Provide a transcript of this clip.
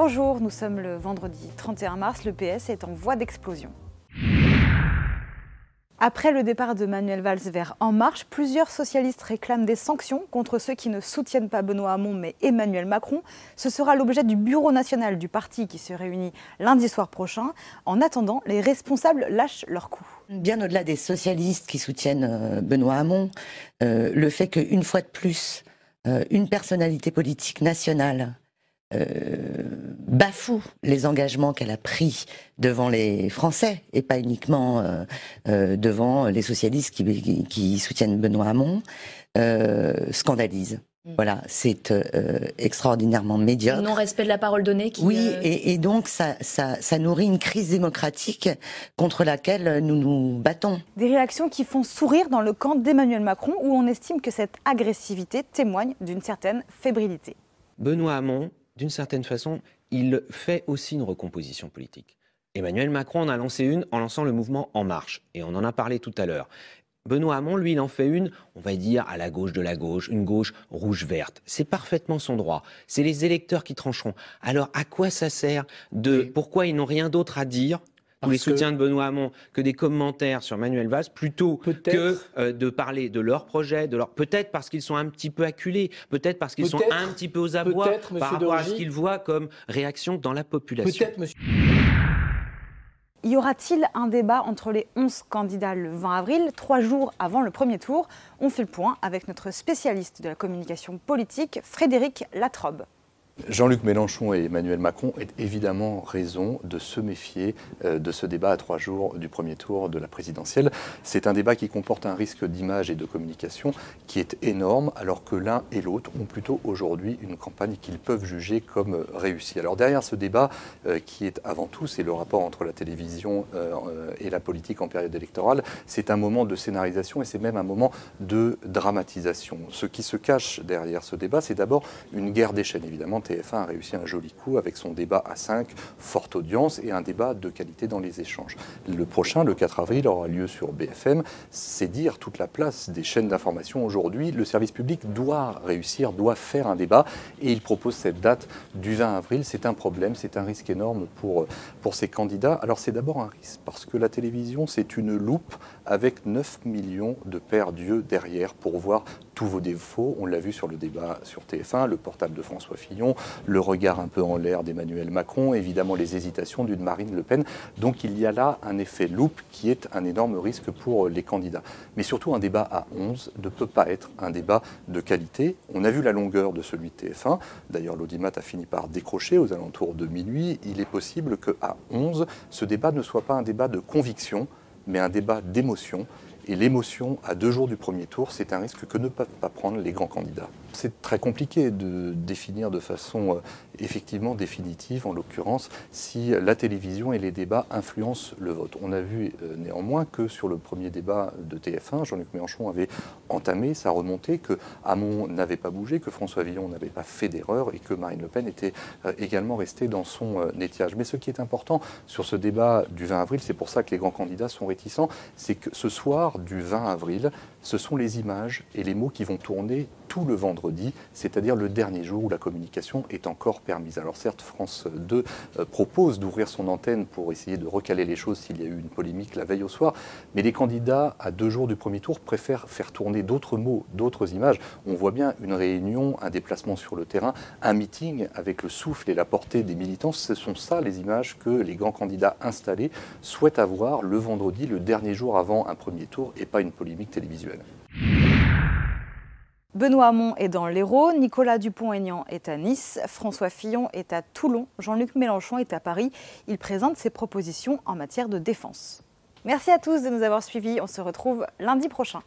Bonjour, nous sommes le vendredi 31 mars, le PS est en voie d'explosion. Après le départ de Manuel Valls vers En Marche, plusieurs socialistes réclament des sanctions contre ceux qui ne soutiennent pas Benoît Hamon mais Emmanuel Macron. Ce sera l'objet du bureau national du parti qui se réunit lundi soir prochain. En attendant, les responsables lâchent leur coup. Bien au-delà des socialistes qui soutiennent Benoît Hamon, le fait qu'une fois de plus, une personnalité politique nationale bafoue les engagements qu'elle a pris devant les Français et pas uniquement devant les socialistes qui soutiennent Benoît Hamon, scandalise. Voilà, c'est extraordinairement médiocre. Non-respect de la parole donnée. Oui, et donc ça nourrit une crise démocratique contre laquelle nous nous battons. Des réactions qui font sourire dans le camp d'Emmanuel Macron, où on estime que cette agressivité témoigne d'une certaine fébrilité. Benoît Hamon, d'une certaine façon, il fait aussi une recomposition politique. Emmanuel Macron en a lancé une en lançant le mouvement En Marche, et on en a parlé tout à l'heure. Benoît Hamon, lui, il en fait une, on va dire, à la gauche de la gauche, une gauche rouge-verte. C'est parfaitement son droit. C'est les électeurs qui trancheront. Alors, à quoi ça sert pourquoi ils n'ont rien d'autre à dire, tous les soutiens de Benoît Hamon, que des commentaires sur Manuel Valls, plutôt que de parler de leur projet, peut-être parce qu'ils sont un petit peu acculés, peut-être parce qu'ils sont un petit peu aux abois par rapport à ce qu'ils voient comme réaction dans la population. Y aura-t-il un débat entre les 11 candidats le 20 avril, 3 jours avant le premier tour? On fait le point avec notre spécialiste de la communication politique, Frédéric Latrobe. Jean-Luc Mélenchon et Emmanuel Macron ont évidemment raison de se méfier de ce débat à 3 jours du premier tour de la présidentielle. C'est un débat qui comporte un risque d'image et de communication qui est énorme, alors que l'un et l'autre ont plutôt aujourd'hui une campagne qu'ils peuvent juger comme réussie. Alors derrière ce débat, qui est avant tout, c'est le rapport entre la télévision et la politique en période électorale, c'est un moment de scénarisation et c'est même un moment de dramatisation. Ce qui se cache derrière ce débat, c'est d'abord une guerre des chaînes, évidemment. TF1 a réussi un joli coup avec son débat à 5, forte audience et un débat de qualité dans les échanges. Le prochain, le 4 avril, aura lieu sur BFM. C'est dire toute la place des chaînes d'information aujourd'hui. Le service public doit réussir, doit faire un débat et il propose cette date du 20 avril. C'est un problème, c'est un risque énorme pour ces candidats. Alors c'est d'abord un risque parce que la télévision, c'est une loupe avec 9 millions de paires d'yeux derrière pour voir tous vos défauts. On l'a vu sur le débat sur TF1, le portable de François Fillon, le regard un peu en l'air d'Emmanuel Macron, évidemment les hésitations d'une Marine Le Pen. Donc il y a là un effet loupe qui est un énorme risque pour les candidats. Mais surtout un débat à 11 ne peut pas être un débat de qualité. On a vu la longueur de celui de TF1. D'ailleurs l'audimat a fini par décrocher aux alentours de minuit. Il est possible qu'à 11, ce débat ne soit pas un débat de conviction, mais un débat d'émotion. Et l'émotion, à 2 jours du premier tour, c'est un risque que ne peuvent pas prendre les grands candidats. C'est très compliqué de définir de façon effectivement définitive, en l'occurrence, si la télévision et les débats influencent le vote. On a vu néanmoins que sur le premier débat de TF1, Jean-Luc Mélenchon avait entamé sa remontée, que Hamon n'avait pas bougé, que François Fillon n'avait pas fait d'erreur et que Marine Le Pen était également restée dans son étiage. Mais ce qui est important sur ce débat du 20 avril, c'est pour ça que les grands candidats sont réticents, c'est que ce soir du 20 avril, ce sont les images et les mots qui vont tourner tout le vendredi, c'est-à-dire le dernier jour où la communication est encore permise. Alors certes, France 2 propose d'ouvrir son antenne pour essayer de recaler les choses s'il y a eu une polémique la veille au soir, mais les candidats à 2 jours du premier tour préfèrent faire tourner d'autres mots, d'autres images. On voit bien une réunion, un déplacement sur le terrain, un meeting avec le souffle et la portée des militants. Ce sont ça les images que les grands candidats installés souhaitent avoir le vendredi, le dernier jour avant un premier tour et pas une polémique télévisuelle. Benoît Hamon est dans l'Hérault, Nicolas Dupont-Aignan est à Nice, François Fillon est à Toulon, Jean-Luc Mélenchon est à Paris. Il présente ses propositions en matière de défense. Merci à tous de nous avoir suivis. On se retrouve lundi prochain.